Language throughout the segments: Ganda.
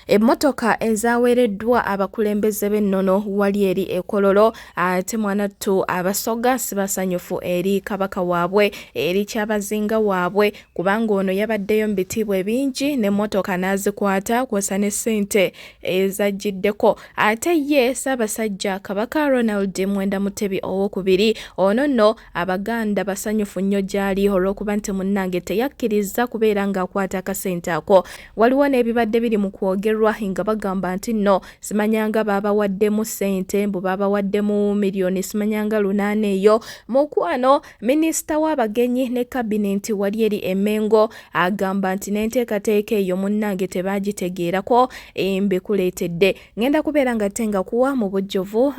Emmotoka ezaweereddwa abakulembeze b'ennono wali eri ekololo ate mwanattu abasoga sibasanyufu eri kabaka waabwe eri Kyabazinga waabwe kubanga ono yabaddeyo mu bitiibwa bingi n'emmotoka n'azikwata kwosa ne ssente ezajjiddeko ate ye Ssaabasajja Kabaka Ronald Mwenda Mutebi owookubiri ono nno Abaganda basanyufu nnyo gy'ali olw'okuba nti munnange teyakkiriza kubeera ng'akwata akasente ako. Waliwo n'ebibadde biri mu kwogerwa nga bagamba nti nno simanyanga baabawaddemu ssente mbu baabawaddemu miliyoni simanyanga 8 eyo. Mukwano minisita w'abagenyi ne kabinenti wali eri Emmengo agamba nti n'enteekateeka eyo munnange tebaagitegeerako mbikuleetedde. Ngenda kubeera nga tenga kuwa mu bujjuvu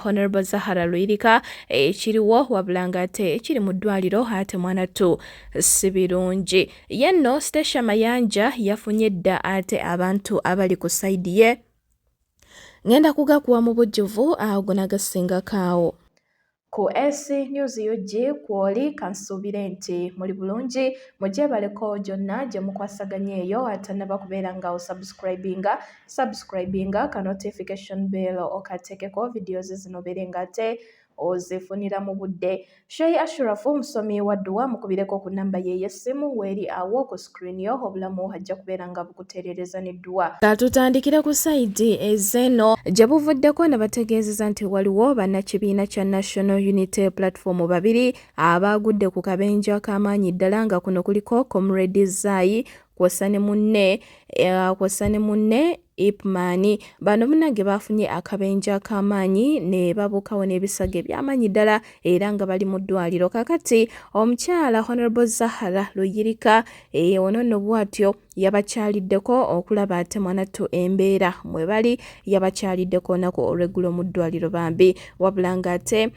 Honorable Zahara Luyirika ekiriwo wabula ng'ate ekiri mu ddwaliro ate mwanattu si birungi. Yenno Stesha Mayanja yafunye edda ate abantu abali ku sayidi ye ngenda kugakuwa mu bujjuvu ago nagasingakaawo. Ku Essie News UG kwoli kansuubire nti muli bulungi mugyebaleko gyonna gye mukwasaganya eyo atanaba kubeera nga subscribinga ka notification bell okateekeko videos zino bere nga ate ozifunira mu budde. Shey Ashurafu musomi wa dduwa mukubireko ku namba ye y'essimu weeri awo ku screen yo obulamu hajja kubeera nga bukutereereza n'edduwa. Tutandikira ku sayidi ezeno gye buvuddeko ne bategeezeza nti waliwo bannakibiina kya National Unity Platform babiri abaagudde ku kabenje ak'amaanyi ddala nga kuno kuliko Comrade Zai kwosa ne munne Ipmani. Bano munnange bafunye akabenje ak'amaanyi ne babuukawo n'ebisage by'amaanyi ddala era nga bali mu ddwaliro. Kakati omukyala Honorable Zahara Luyirika ono nno bw'atyo yabakyaliddeko okulaba ate mwanattu embeera mwe bali yabakyaliddeko nako olw'eggulo mu ddwaliro bambi wabula ng'ate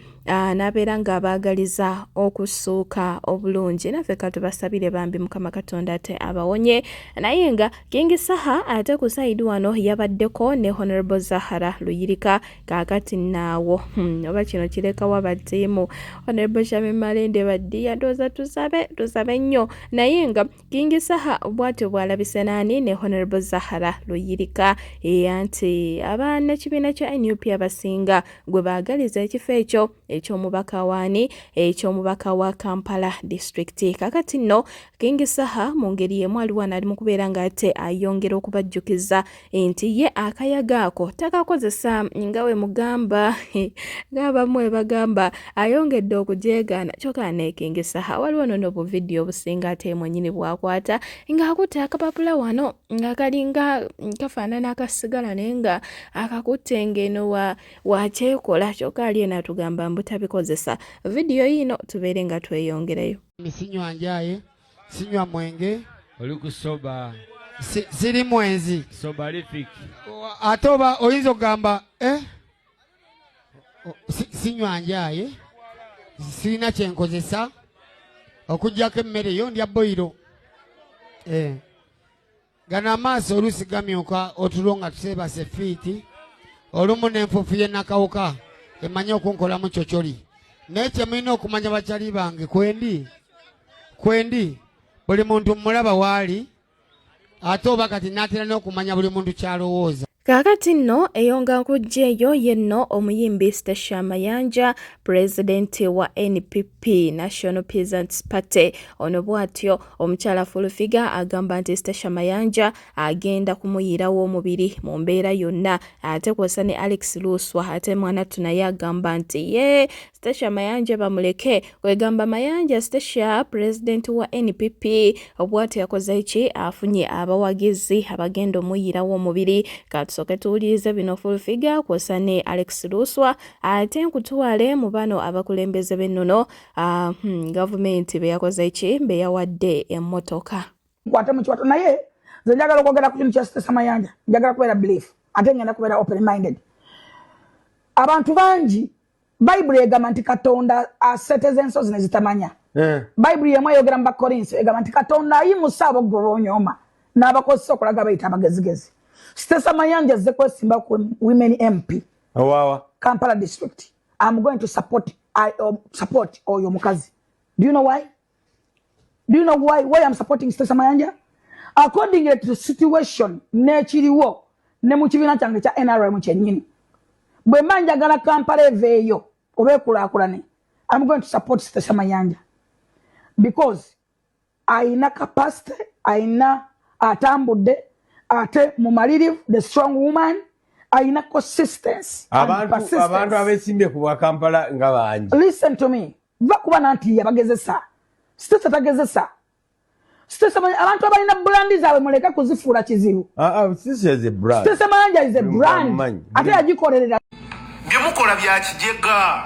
n'abeera ng'abaagaliza okusuuka obulungi. Naffe katubasabire bambi Mukama Katonda ate abawonye. Naye nga King Saha ate ku sayidi wano yabaddeko ne Honorable Zahara Luyirika kakati naawo oba kino kirekawo abaddiimu Honorable Shami Malende baddiya ndowooza tusabe nnyo naye nga King Saha bw'atyo bw'alabise naani ne Honorable Zahara Luyirika anti abannakibiina kya NUP abasinga gwe baagaliza ekifo ekyo eky'omubaka waani eky'omubaka wa Kampala District. Kakati nno King Saha mu ngeri y'emu aliwo ali mu kubeera ng'ate ayongera okubajjukiza nti ye akayaga ako takakozesa nga we mugamba ng'abamu bagamba ayongedde okujeegaana kyokka ne King Saha waliwo nono bu video obusinga ate mwennyini bwakwata ng'akutte akapapula wano nga kalinga kafaanana akasigala naye nga akakutte ng'eno wakyekola kyokka ali eno atugamba mbutabikokozesa. Video yino tubeere nga tweyongereyo. Sinywa njaye sinywa mwenge oli kusoba siri mwenzi soba lifiki ate oba oyinza okugamba sinywa njaye sirina kyenkozesa okugjako emmere yo ndya boyiro gano amaaso oluusi gamyuka otulo nga tuseebase fiiti olumu n'enfuufu y'ennakawuka emanye okunkolamu cyocyoli naye kye mulina okumanya bakyali bange kwendi buli muntu mulaba waali ate oba kati n'atera n'okumanya buli muntu kyalowooza. Kakati nno eyonga nkujjeeyo yenno omuyimbi Stesha Mayanja president wa NPP National Peasants Party ono bw'atyo omukyala Fulufiga agamba nti Stesha Mayanja agenda kumuyirawo omubiri mu mbeera yonna ate kwosa ne Alex Luswa ate mwanattu naye agamba nti ye Stesha Mayanja bamuleke kwegamba Mayanja Stesha president wa NPP obw'atyo yakoze iki afunye abawagizi abagenda omuyirawo omubiri soke tuwulirize bino Fulufiga kwosa ne Alex Luswa ate nkutwale mu bano abakulembeze b'ennono gavumenti be yakoze iki be yawadde emmotoka nkwate mu kiwato naye nze njagala okwogera ku kintu kya Stesha Mayanja njagala kubeera belief ate ngenda kubeera open minded. Abantu bangi Bible egamba nti Katonda aseteze ensozi ne zitamanya. Bible yemu ayogera mu Bakorinso egamba nti Katonda ayimusa aboggoba onyoma n'abakozesa okulaga bayita abagezigezi. Stesha Mayanja ze kwesimba ku women MP. Wawa. Kampala district. I'm going to support oyo mukazi. Do you know why? Do you know why I'm supporting Stesha Mayanja? According to the situation, nekiriwo ne mu kibiina kyange kya NRM kyennyini bwe mba njagala Kampala eveeyo oba ekulaakulane I'm going to support Stacey Mayanja because aina capacity aina atambudde ate mumalirivu the strong woman aina consistency abantu abesimbe ku bwa Kampala nga bangi. Listen to me bakuba nanti yabagezesa Stacey tagezesa Stacey abantu abalina brand zaabwe muleka kuzifuula kizibu. Stacey is a brand. Stacey Mayanja is a brand. Ate yagikolera byemukola bya kijega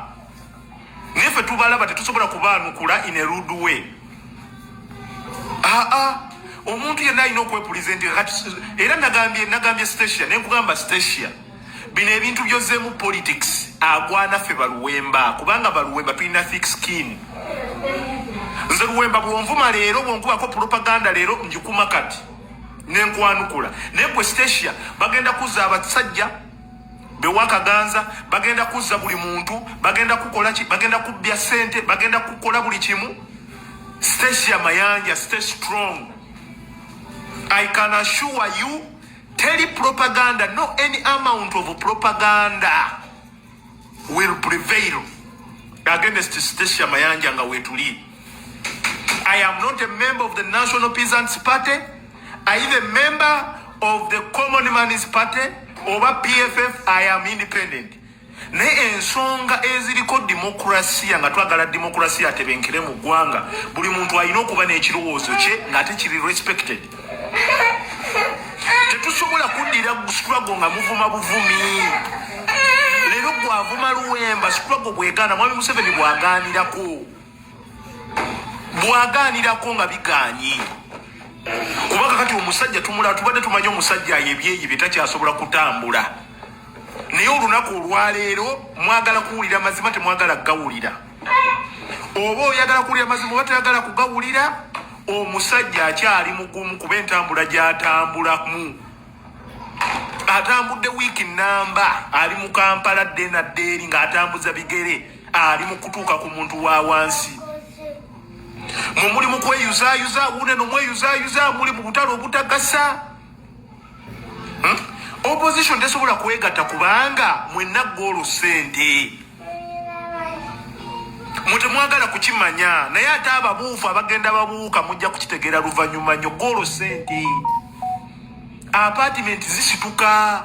nefe tubalaba tetusobola kubaanukula in a rude way. Omuntu yenna alina okwepulizentinga era nagambye Stacey nenkugamba Stacey bino ebintu byozzeemu politics agwana ffe baluwemba kubanga baluwemba tulina thick skin. Nze luwemba bwonvuma leero bwonkubako propaganda leero njikuma kati nenkwanukula naye gwe Stacey bagenda kuzza abasajja bewakaganza bagenda kuzza buli muntu bagenda kukola ki bagenda kubbya ssente bagenda kukola buli kimu. Stacey Mayanja, stay strong. I can assure you, propaganda, no any amount of propaganda will prevail against Stacey Mayanja nga wetuli. I am not a member of the National Peasants Party. I am a member of the Common Man's Party. Over PFF, I am independent. Ne ensonga eziriko demokrasiya nga twagala demokrasiya atebenkere mu ggwanga buli muntu alina okuba n'ekirowoozo kye ng'ate kiri respected. Tetusobola kuddira struggle nga muvuma buvumi. Leero gwavuma luwemba struggle bwegana Mwami Museveni bwagaanirako nga bigaanyi. Kubanga kati omusajja tubadde tumanyi omusajja ayebyeyi bitakyasobola kutambula. Naye olunaku olwaleero mwagala kuwulira mazima temwagala gawulira. Oba oyagala kuwulira mazima oba toyagala kugawulira omusajja akyali mugumu kuba entambula gy'atambulamu. Atambudde wiiki namba ali mu Kampala dde na ddeeri ng'atambuza bigere ali mu kutuuka ku muntu wa wansi. Muli mu kweyuzaayuza wune nomweyuzaayuza muli mu butale obutagasa. Opposition tesobola kwegatta kubanga mwenna goolo ssente. Mutemwagala kukimanya naye ate ababuufu abagenda babuuka mujja kukitegeera luvannyuma nnyo goolo ssente. Apartment zisituka.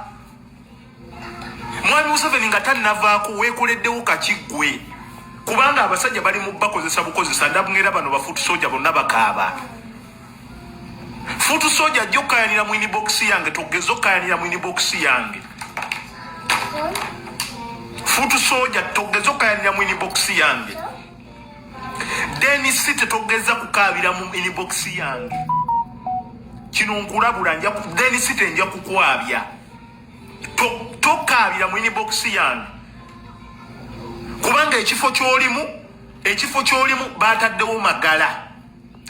Mwami Museveni nga tannavaako weekoleddewo kakiggwe kubanga abasajja bali mu bakozesa bukozesa ndabungera bano bafuutu soja bonna bakaaba. Futu soja jokayanira mu inbox yange togezo kayanira mu inbox yange. Futu soja togezo kayanira mu inbox yange. Deni site togeza kukabira mu inbox yange. Kino nkulabula nja ku deni site nja kukwabya. Tokabira mu inbox yange. Kubanga ekifo kyolimu bataddewo magala.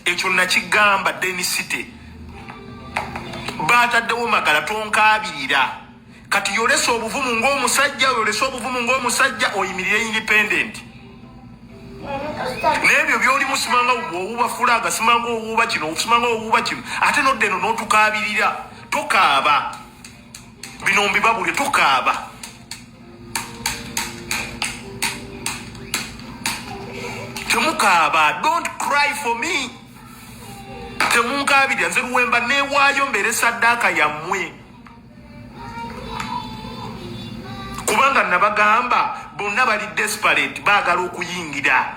Ekyo nakigamba deni site. Bataddewo magala tonkabirira. Kati yolesa obuvumu ng'omusajja oyimirire independent. N'ebyo by'olimu simanga owuba fulaga simanga owuba kino ate nodde eno n'otukabirira tokaaba. Bino mbibabule tokaaba. Temukaaba. Don't cry for me. Temunkabirira nze luwemba neewaayo mbere saddaaka yammwe. Kubanga nabagamba bonna bali desperate baagala okuyingira.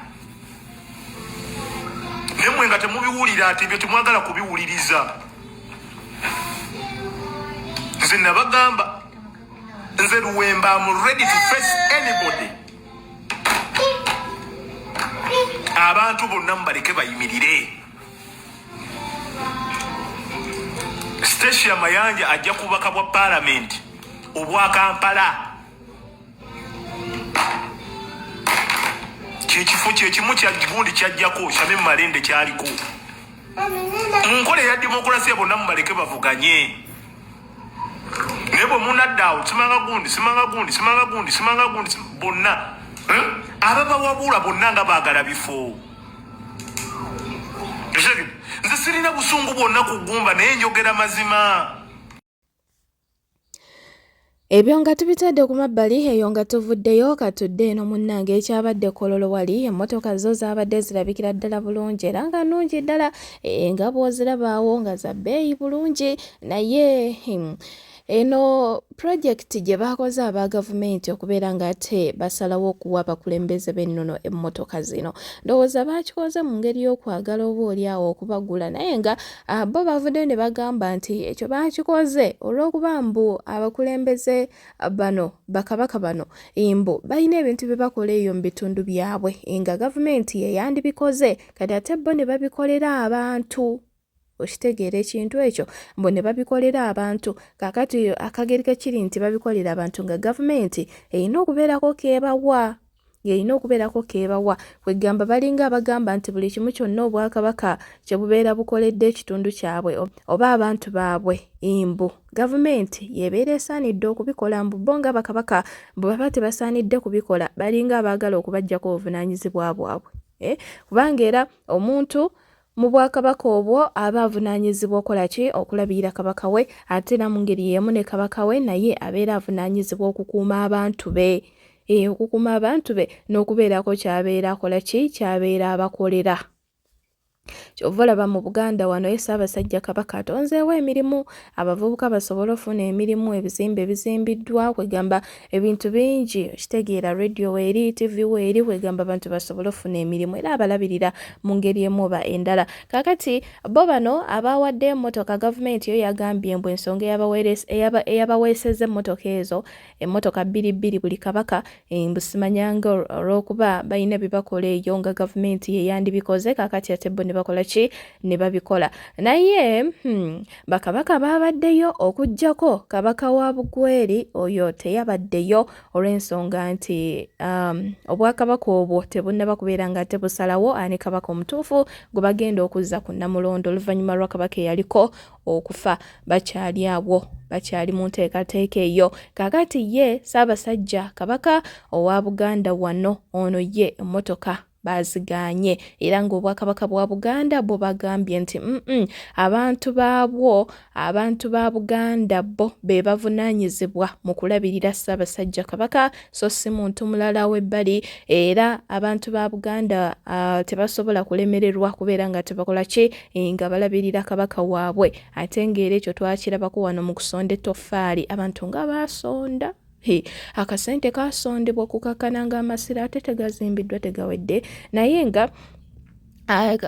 Nemwe nga temubiwulira ati ebyo temwagala kubiwuliriza. Nze nabagamba nze luwemba I'm ready to face anybody. Abantu bonna mubaleke bayimirire. Stacey Mayanja ajja kubaka bwa parliament obwa Kampala. Kyekifo kyekimu kya gundi kyajjako Shamim Malende kyaliko. Munkole ya demokrasiya bonna mubaleke bavuganye. Nebo munaddawo simanga gundi bonna. Ababawabula bonna nga baagala bifo. Nze sirina busungu bwonna kugumba naye njogera mazima. Ebyo nga tubitadde ku mabbali eyo nga tuvuddeyo katudde eno munnange ekyabadde kololo wali emmotoka zo zaabadde zirabikira ddala bulungi era nga nnungi ddala nga bw'ozirabaawo nga za bbeeyi bulungi naye eno projekiti gye baakoze aba gavumenti okubeera nga ate basalawo okuwa abakulembeze b'ennono emmotoka zino ndowooza baakikoze mu ngeri y'okwagala oba oliawo okubagula naye nga bo bavuddeyo ne bagamba nti ekyo baakikoze olw'okuba mbu abakulembeze bano bakabaka bano mbu balina ebintu bye bakola eyo mu bitundu byabwe nga gavumenti ye yandibikoze kati ate bo ne babikolera abantu. Okitegeera ekintu ekyo mbu ne babikolera abantu kakati akageri kekiri nti babikolera abantu nga gavumenti erina okubeerako keebawa kwegamba balinga abagamba nti buli kimu kyonna obwakabaka kye bubeera bukoledde ekitundu kyabwe oba abantu baabwe mbu gavumenti yebeera esaanidde okubikola mbu bo nga bakabaka bwe baba tebasaanidde kubikola balinga abaagala okubajjako obuvunaanyizibwa bwabwe kubanga era omuntu mu bwakabaka obwo aba avunaanyizibwa okola ki okulabirira kabaka we ate era mu ngeri y'emu ne kabaka we naye abeera avunaanyizibwa okukuuma abantu be n'okubeerako kyabeera akola ki kyabeera abakolera. Kyova olaba mu Buganda wano Ssaabasajja Kabaka atonzeewo emirimu abavubuka basobola ofuna emirimu ebizimbe ebizimbiddwa kwegamba ebintu bingi okitegeera radio weeri TV weeri kwegamba abantu basobola ofuna emirimu era abalabirira mu ngeri emu oba endala kakati bo bano abawadde emmotoka gavumenti yo yagambye mbu ensonga eyabaweeseza emmotoka ezo emmotoka 2 buli kabaka mbu simanyanga olw'okuba balina bibakola eyo nga gavumenti ye yandibikoze kakati ate bo bakola ki ne babikola naye bakabaka babaddeyo okujjako kabaka wa Bugweri oyo teyabaddeyo olw'ensonga nti obwakabaka obwo tebunnaba kubeera nga tebusalawo ani kabaka omutuufu gwe bagenda okuzza ku Namulondo oluvannyuma lwa kabaka eyaliko okufa bakyali awo bakyali mu nteekateeka eyo kakati ye Ssaabasajja Kabaka owa Buganda wano ono ye emmotoka baziganye era ng'obwakabaka bwa Buganda bo bagambye nti abantu ba Buganda bo be bavunaanyizibwa mu kulabirira Ssaabasajja Kabaka so si muntu mulala w'ebbali era abantu ba Buganda tebasobola kulemererwa kubeera nga tebakola ki nga balabirira kabaka waabwe ate ng'era ekyo twakirabako wano mu kusonda ettoffaali abantu nga basonda akasente kasondebwa kukakana nga amasiro ate tegazimbiddwa tegawedde naye nga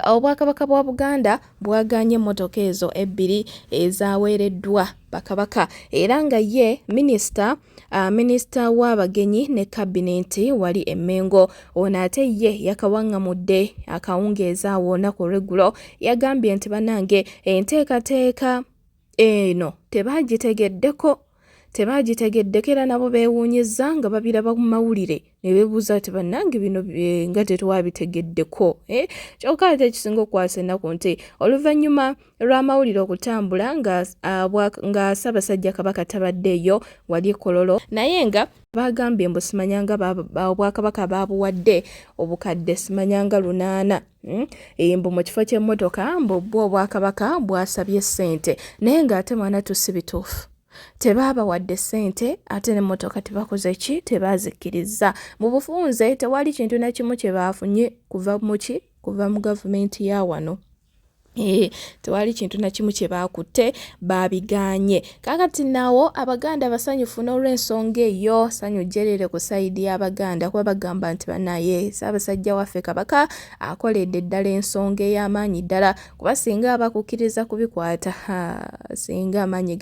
obwakabaka bwa Buganda bwaganye emmotoka ezo 2 ezaweereddwa bakabaka era nga ye minisita w'abagenyi ne kabineti wali Emmengo ono ate ye yakawaŋŋamudde akawungeeza awo olunaku olw'eggulo yagambye nti bannange enteekateeka eno tebagitegeddeko era nabo beewuunyizza nga babiraba mu mawulire ne beebuuza ati bannange bino nga tetwabitegeddeko kyokka ate ekisinga okukwasa ennaku nti oluvannyuma lw'amawulire okutambula nga Ssaabasajja Kabaka tabaddeeyo wali Kololo naye nga bagambye mbu simanyanga obwakabaka babuwadde obukadde simanyanga 8 mbu mu kifo ky'emmotoka mbu bwo obwakabaka bwasabye ssente naye ng'ate mwana tusi bituufu tebaba wadde ssente ate n'emmotoka tebakoze ki tebazikkiriza mu bufunze tewali kintu na kimu kye baafunye kuva mu gavumenti ya wano tewali kintu na kimu kye baakutte babiganye kakati nawo abaganda basanyufu n'olw'ensonga eyo sanyu jerere ku sayidi y'abaganda kuba bagamba nti banaye Ssaabasajja waffe Kabaka akoledde ddala ensonga ey'amaanyi ddala kuba singa abakukkiriza kubikwata singa amaanyi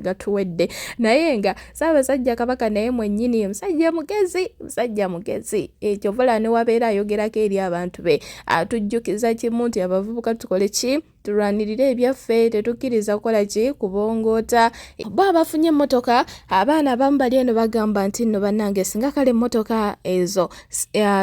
gatuwedde naye nga Ssaabasajja Kabaka naye mwennyini musajja mugezi ekyovola ne wabeera ayogerako eri abantu be atujjukiza kimu nti abavubuka tukole ki tulwanirire ebyaffe tetukkiriza kukola ki kubongoota bo abafunye emmotoka abaana abamu bali eno bagamba nti nno bannange singa kale emmotoka ezo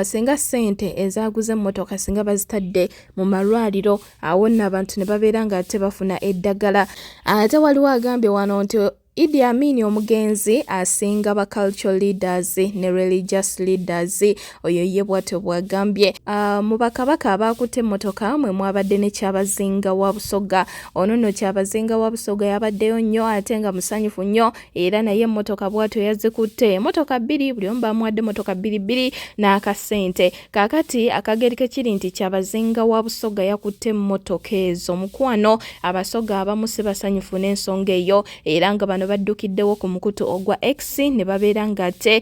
singa ssente ezaaguza emmotoka singa bazitadde mu malwaliro awo nno abantu ne babeera nga tebafuna eddagala ate waliwo agambye wano nti Idi Amin omugenzi asinga ba cultural leaders ne religious leaders oyo ye bwatyo bwagambye mubwakabaka abakutte emmotoka mwe mwabadde ne Kyabazinga wa busoga ono no Kyabazinga wa busoga yabaddeyo nnyo ate nga musanyufu nnyo era naye emmotoka bwatyo yazikutte emmotoka bbiri buli omu bamuwadde emmotoka bbiri n'akasente kakati akagerike kiri nti Kyabazinga wa busoga yakutte emmotoka ezo mukwano abasoga abamu si basanyufu n'ensonga eyo era nga bano baddukiddewo ku mukutu ogwa Essie ne babeera nga ate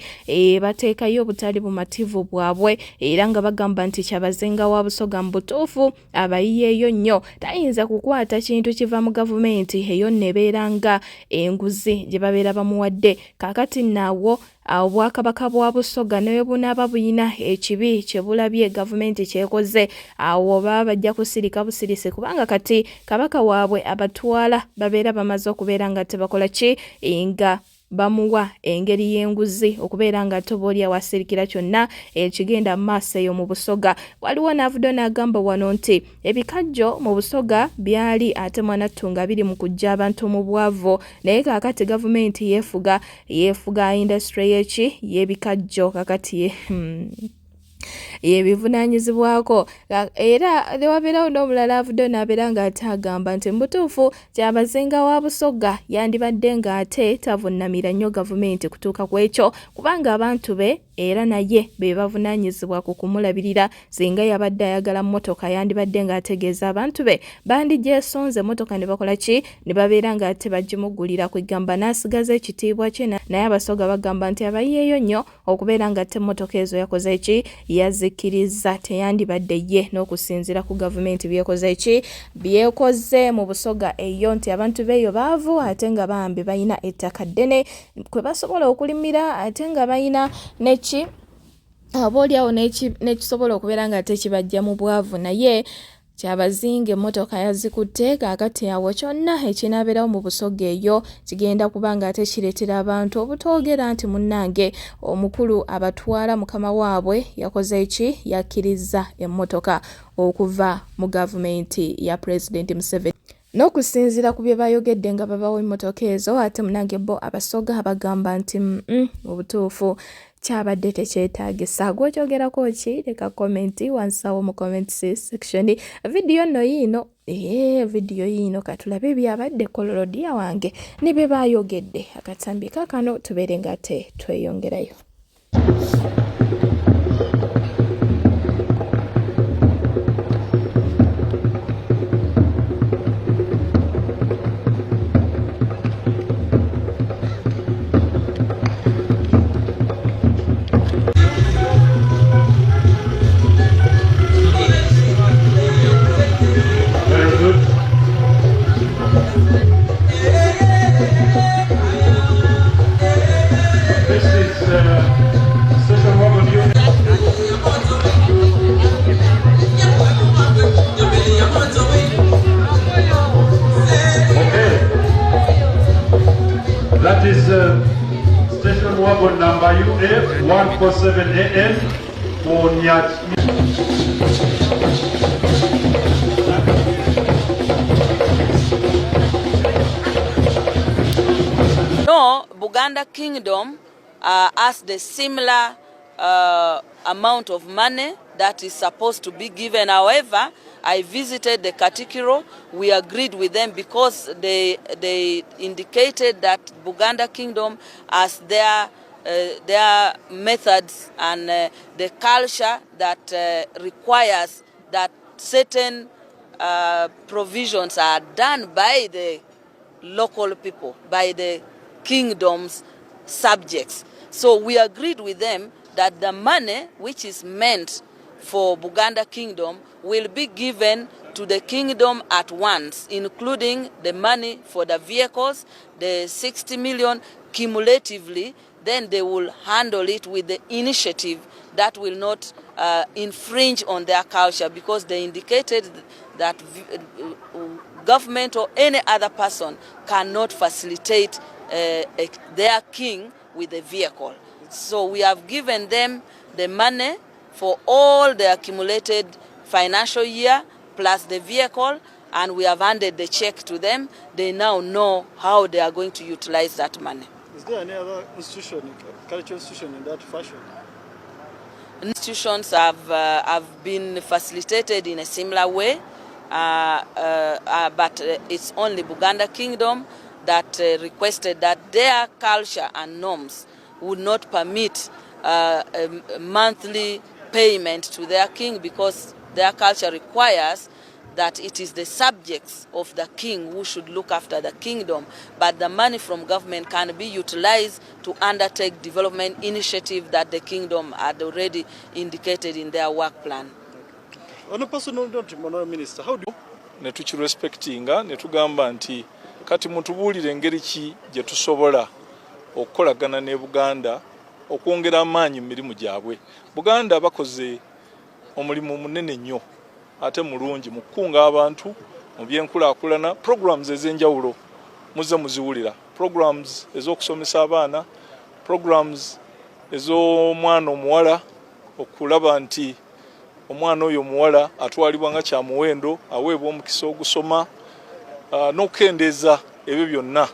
bateekayo obutali bumativu bwabwe era nga bagamba nti Kyabazinga wa busoga mu butuufu abayiyeeyo nnyo tayinza kukwata kintu kiva mu gavumenti eyo nebeera nga enguzi gye babeera bamuwadde kakati naawo obwakabaka bwa busoga naye bunaaba buyina ekibi kye bulabye gavumenti kyekoze awo baba bajja kusirika busirise kubanga kati kabaka waabwe abatwala babeera bamaze okubeera nga tebakola ki nga bamuwa engeri y'enguzi okubeera nga tobolya wasirikira kyonna ekigenda maaso eyo mu busoga waliwo n'avudde n'agamba wano nti ebikajjo mu busoga byali ate mwanattunga biri mu kujja abantu mu bwavu naye kakati gavumenti yeefuga industry y'eki y'ebikajjo kakati yebivunanyizibwako era newabeerawo n'omulala avudde n'abeera nga ate agamba nti mubutuufu Kyabazinga wa busoga yandibadde nga ate tavunnamira nnyo gavumenti kutuuka ku ekyo kubanga abantu be era naye be bavunanyizibwa ku kumulabirira singa yabadde ayagala mmotoka yandibadde nga ategeeza abantu be bandigyesonze emmotoka ne bakola ki ne babeera nga ate bagimugulira kwegamba n'asigaza ekitiibwa kye naye abasoga bagamba nti abayiyeeyo nnyo okubeera nga ate emmotoka ezo yakoze eki yazikiriza teyandibadde ye n'okusinziira ku gavumenti byekoze mu busoga eyo nti abantu beeyo baavu ate nga bambi balina ettaka ddene kwe basobola okulimira ate nga balina neki aboolyawo nekisobola okubeera nga tekibajja mu bwavu naye Kyabazinga emmotoka yazikutte kakati awo kyonna ekinaabeerawo mu busoga eyo kigenda kubanga ate kireetera abantu obutoogera nti munnange omukulu abatwala mukama waabwe yakoze eki yakkiriza emmotoka okuva mu gavumenti ya President Museveni n'okusinziira ku bye bayogedde nga babawo emmotoka ezo ate munnange bo abasoga bagamba nti mu butuufu kyabadde tekyetaagisa gwekyogerako ki leka komenti wansawo mu comment section vidiyo nno yiino vidiyo yiino katulabe byabadde kololodia wange ne be bayogedde akatambi kakano tubeere nga te tweyongerayo. That is station wagon number UF 147 AM for Nyat. No, Buganda Kingdom has the similar amount of money that is supposed to be given. However, I visited the Katikiro. We agreed with them because they indicated that Buganda Kingdom has their methods and the culture that requires that certain provisions are done by the local people, by the kingdom's subjects. So we agreed with them that the money which is meant for Buganda Kingdom will be given to the kingdom at once, including the money for the vehicles, the 60 million cumulatively. Then they will handle it with the initiative that will not infringe on their culture, because they indicated that government or any other person cannot facilitate their king with a vehicle. So we have given them the money for all the accumulated financial year plus the vehicle, and we have handed the check to them. They now know how they are going to utilize that money. Is there any other institution, cultural institution in that fashion? Institutions have been facilitated in a similar way, but it's only Buganda Kingdom that requested that their culture and norms would not permit a monthly payment to their king, because their culture requires that it is the subjects of the king who should look after the kingdom, but the money from government can be utilized to undertake development initiative that the kingdom had already indicated in their work plan. On a personal note, Minister, how do you... Netukirespectinga netugamba nti kati mutubuulire engeri ki gye tusobola okukolagana ne Buganda okwongera amaanyi mu mirimu gyabwe. Buganda bakoze omulimu munene nnyo ate mulungi mu kukunga abantu mu byenkulaakulana, programs ez'enjawulo muze muziwulira, programs ez'okusomesa abaana, programs ez'omwana omuwala okulaba nti omwana oyo omuwala atwalibwa nga kya muwendo, aweebwa omukisa ogusoma, n'okukendeeza ebyo byonna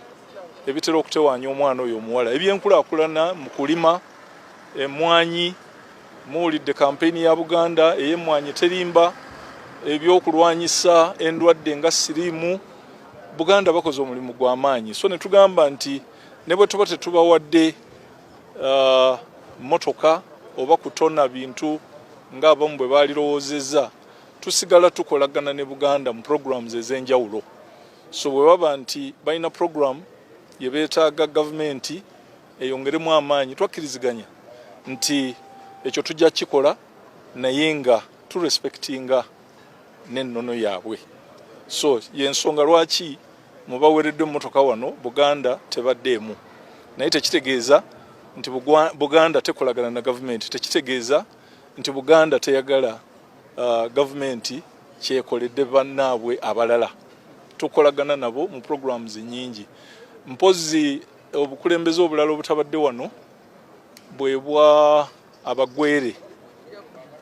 ebitera okutewaanya omwana oyo omuwala. Ebyenkulaakulana mu kulima emmwanyi, muwulidde kampeyini ya Buganda ey'emmwanyi terimba, ebyokulwanyisa endwadde nga siriimu. Buganda bakoze omulimu gw'amaanyi, so ne tugamba nti ne bwe tuba tetubawadde motoka oba kutona bintu ng'abamu bwe baalirowoozezza, tusigala tukolagana ne Buganda mu programs ez'enjawulo. So bwe baba nti balina program ye beetaaga gavumenti eyongeremu amaanyi, twakkiriziganya nti ekyo tujja kikola naye nga turespectinga n'ennono yaabwe. So y'ensonga lwaki mubaweeredde emmotoka wano Buganda tebaddeemu. Naye tekitegeeza nti Buganda tekolagana na gavumenti, tekitegeeza nti Buganda teyagala gavumenti kyekoledde bannaabwe abalala. Tukolagana nabo mu programs nyingi. Mpozi obukulembeze obulala obutabadde wano bwe bwa abagwere.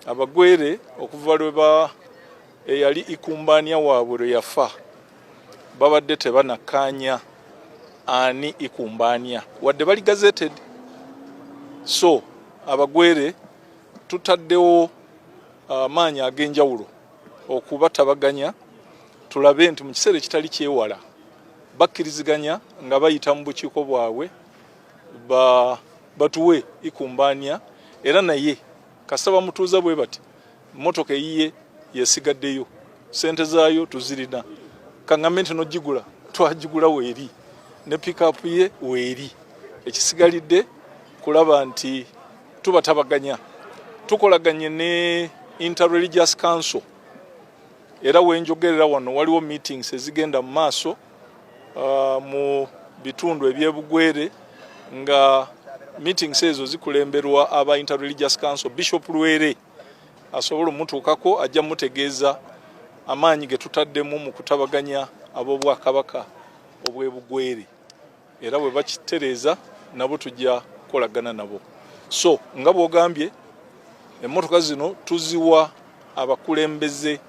Abagwere okuva lwe eyali ikumbania waabwe lwe yafa, babadde tebanakkaanya ani ikumbania wadde bali gazetted. So abagwere tutaddewo amaanyi ag'enjawulo okubatabaganya, tulabe nti mu kiseera ekitali kyewala bakkiriziganya nga bayita mu bukiiko bwabwe batuwe ikumbania, era naye kasaba mutuuza bwe bati motoka eyiye yesigaddeyo, sente zaayo tuzirina, kaŋŋambe nti nogigula twagigula weeri, ne pick-up ye weeri, ekisigalidde kulaba nti tubatabaganya. Tukolaganye ne Interreligious Council, era wenjogerera wano waliwo meetings ezigenda mu maaso mu bitundu ebyebugwere, nga meetings ezo zikulemberwa aba Interreligious Council. Bishop Lwere asobola omutuukako ajja mutegeeza amaanyi ge tutaddemu mu kutabaganya ab'obwakabaka obwebugwere, era bwe bakitereeza nabo tujja kukolagana nabo. So nga bw'ogambye emmotoka zino tuziwa abakulembeze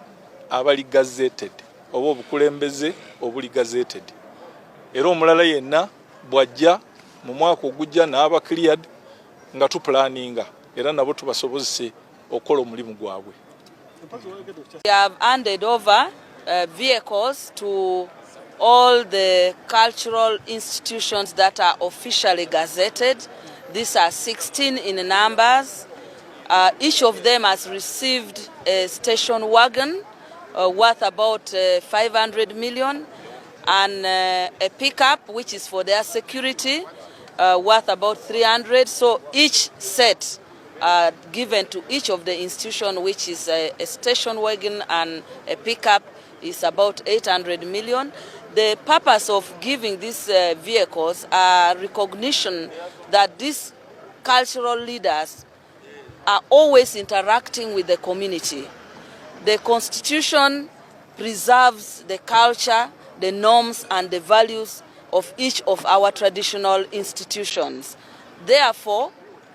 abali gazetted oba obukulembeze obuli gazetted, era omulala yenna bwajja mu mwaka ogujja n'aba cleared nga tupulaninga, era nabo tubasobozese okukola omulimu gwabwe. We have handed over vehicles to all the cultural institutions that are officially gazetted. These are 16 in numbers. Each of them has received a station wagon worth about 500 million, and a pickup which is for their security worth about 300. So each set given to each of the institution, which is a station wagon and a pickup, is about 800 million. The purpose of giving these vehicles are recognition that these cultural leaders are always interacting with the community. The Constitution preserves the culture, the norms and the values of each of our traditional institutions. Therefore,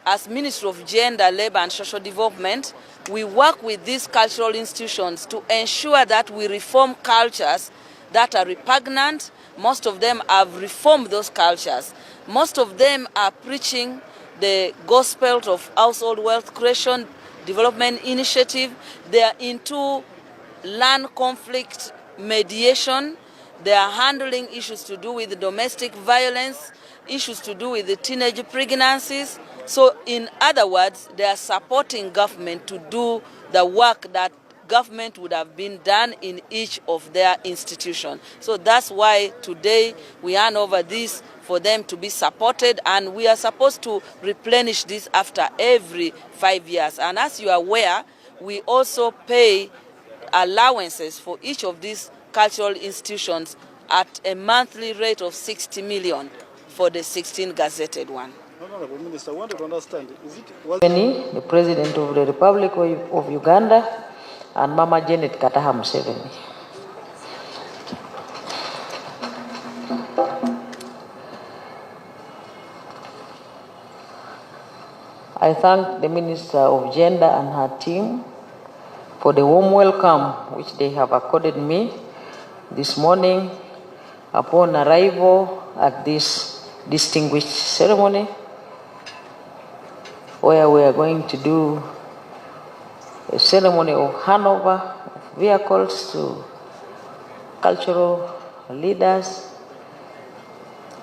as Ministry of Gender, Labour and Social Development, we work with these cultural institutions to ensure that we reform cultures that are repugnant. Most of them have reformed those cultures. Most of them are preaching the gospel of household wealth creation, development initiative. They are into land conflict mediation. They are handling issues to do with domestic violence, issues to do with the teenage pregnancies. So in other words, they are supporting government to do the work that government would have been done in each of their institutions. So that's why today we hand over this for them to be supported, and we are supposed to replenish this after every 5 years. And as you are aware, we also pay allowances for each of these cultural institutions at a monthly rate of 60 million for the 16 gazetted one. Honorable Minister, I wanted to understand, the President of the Republic of Uganda, and Mama Janet Kataha Museveni. I thank the Minister of Gender and her team for the warm welcome which they have accorded me this morning upon arrival at this distinguished ceremony, where we are going to do a ceremony of handover of vehicles to cultural leaders,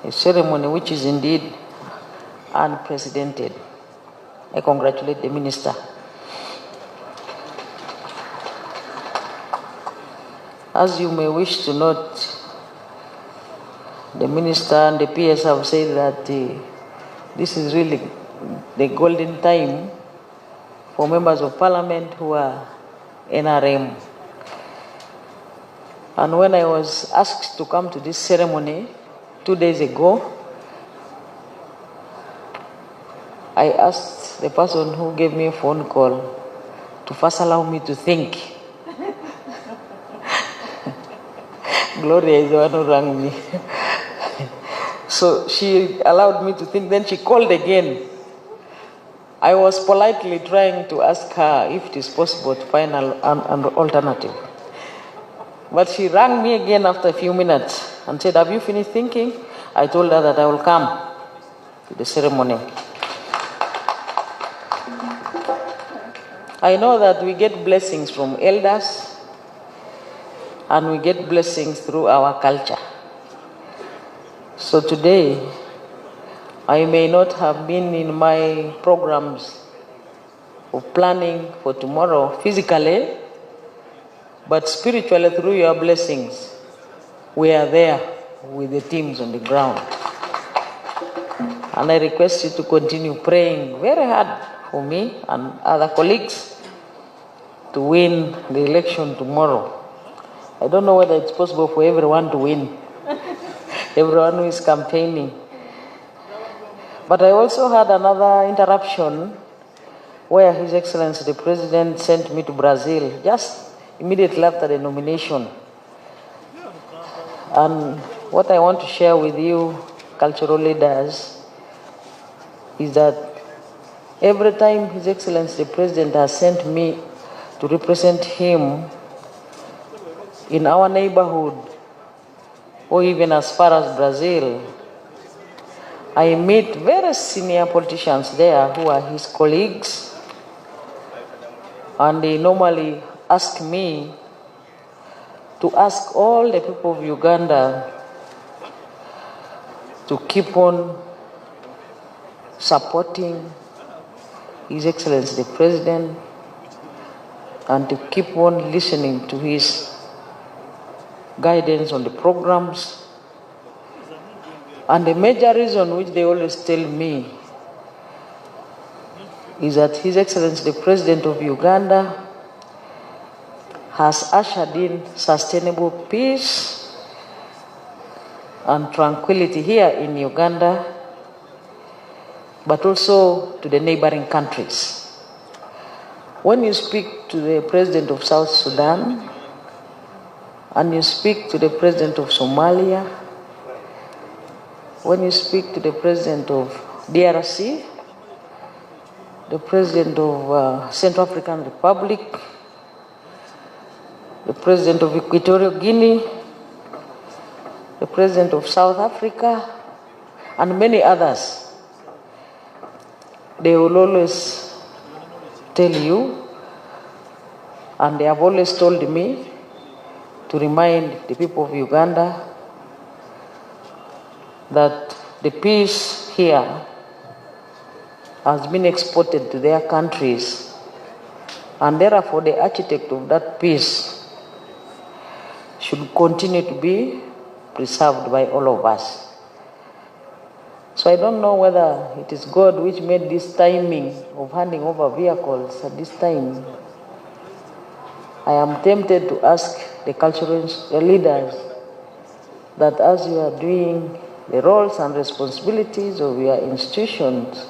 a ceremony which is indeed unprecedented. I congratulate the Minister. As you may wish to note, the Minister and the PS have said that this is really the golden time for members of Parliament who are NRM. And when I was asked to come to this ceremony 2 days ago, I asked the person who gave me a phone call to first allow me to think. Gloria is the one who rang me. So she allowed me to think, then she called again. I was politely trying to ask her if it is possible to find an alternative. But she rang me again after a few minutes and said, have you finished thinking? I told her that I will come to the ceremony. I know that we get blessings from elders and we get blessings through our culture. So today, I may not have been in my programs of planning for tomorrow physically, but spiritually through your blessings, we are there with the teams on the ground. And I request you to continue praying very hard for me and other colleagues to win the election tomorrow. I don't know whether it's possible for everyone to win, everyone who is campaigning. But I also had another interruption where His Excellency the President sent me to Brazil just immediately after the nomination. And what I want to share with you, cultural leaders, is that every time His Excellency the President has sent me to represent him in our neighborhood or even as far as Brazil, I meet very senior politicians there who are his colleagues, and they normally ask me to ask all the people of Uganda to keep on supporting His Excellency the President and to keep on listening to his guidance on the programs. And the major reason which they always tell me is that His Excellency the President of Uganda has ushered in sustainable peace and tranquility here in Uganda, but also to the neighboring countries. When you speak to the President of South Sudan and you speak to the President of Somalia, when you speak to the President of DRC, the President of Central African Republic, the President of Equatorial Guinea, the President of South Africa, and many others. They will always tell you, and they have always told me, to remind the people of Uganda that the peace here has been exported to their countries, and therefore the architect of that peace should continue to be preserved by all of us. So I don't know whether it is God which made this timing of handing over vehicles at this time. I am tempted to ask the cultural leaders that as you are doing the roles and responsibilities of your institutions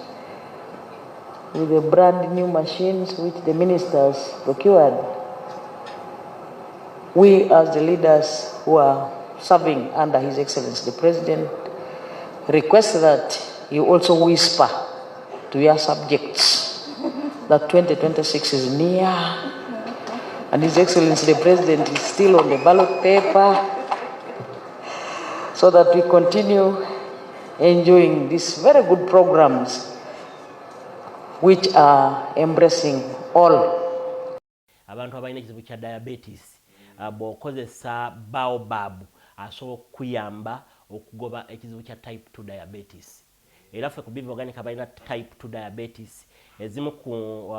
with the brand new machines which the ministers procured, we as the leaders who are serving under His Excellency the President request that you also whisper to your subjects that 2026 is near and His Excellency the President is still on the ballot paper, so that we continue enjoying these very good programs which are embracing all. Abantu abalina ekizibu kya diabetes bw'okozesa baobab asobola okuyamba okugoba ekizibu kya type 2 diabetes. Era ffe ku Bivi Organic abalina type 2 diabetes ezimu ku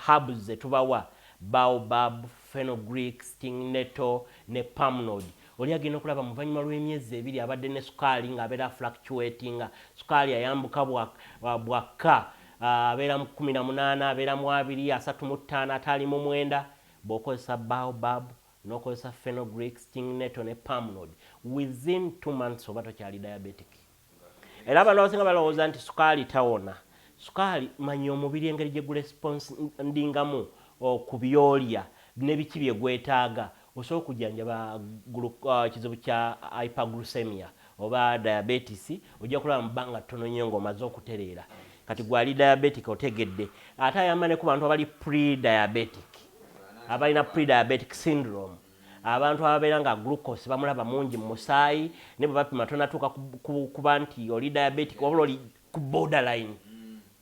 herbs ze tubawa baobab, fenugreek, sting nettle ne palmnod. Oli agenda okulaba mu luvannyuma lw'emyezi ebiri abadde ne sukaali ng'abeera fluctuating, sukaali ayambuka bwakka, abeera mu 18, abeera mu 2, 35, atali mu 9. Bw'okozesa baobab n'okozesa fenugreek, sting nettle ne palmnod, within 2 months oba tokyali diabetic. Era abantu abasinga balowooza nti sukaali tawona. Sukaali manya omubiri engeri gye gulespondingamu ku byolya n'ebiki bye gwetaaga osobola okujjanjaba kizibu kya hyperglycemia oba diabetes, ojja kulaba mu bbanga ttono nnyo ng'omaze okutereera. Kati gwali diabetic otegedde. Ate ayamba ne ku bantu abali pre-diabetic, abalina pre-diabetic syndrome, abantu ababeera nga glucose bamulaba mungi mu musaayi, ne bwe bapima tonatuuka kuba nti oli diabetic wabula oli ku borderline.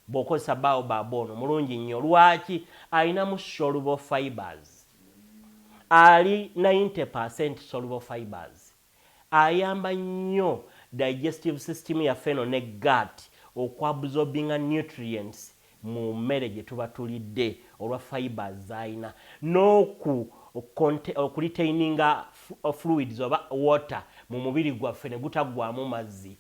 Bw'okozesa baobab ono mulungi nnyo. Lwaki? Alinamu soluble fibers. Ali 90% soluble fibers. Ayamba nnyo digestive system yaffe eno ne gut okuabsorbinga nutrients mu mmere gye tuba tulidde olwa fibers z'alina, n'okuretaininga fluids oba water mu mubiri gwaffe ne gutagwamu mazzi.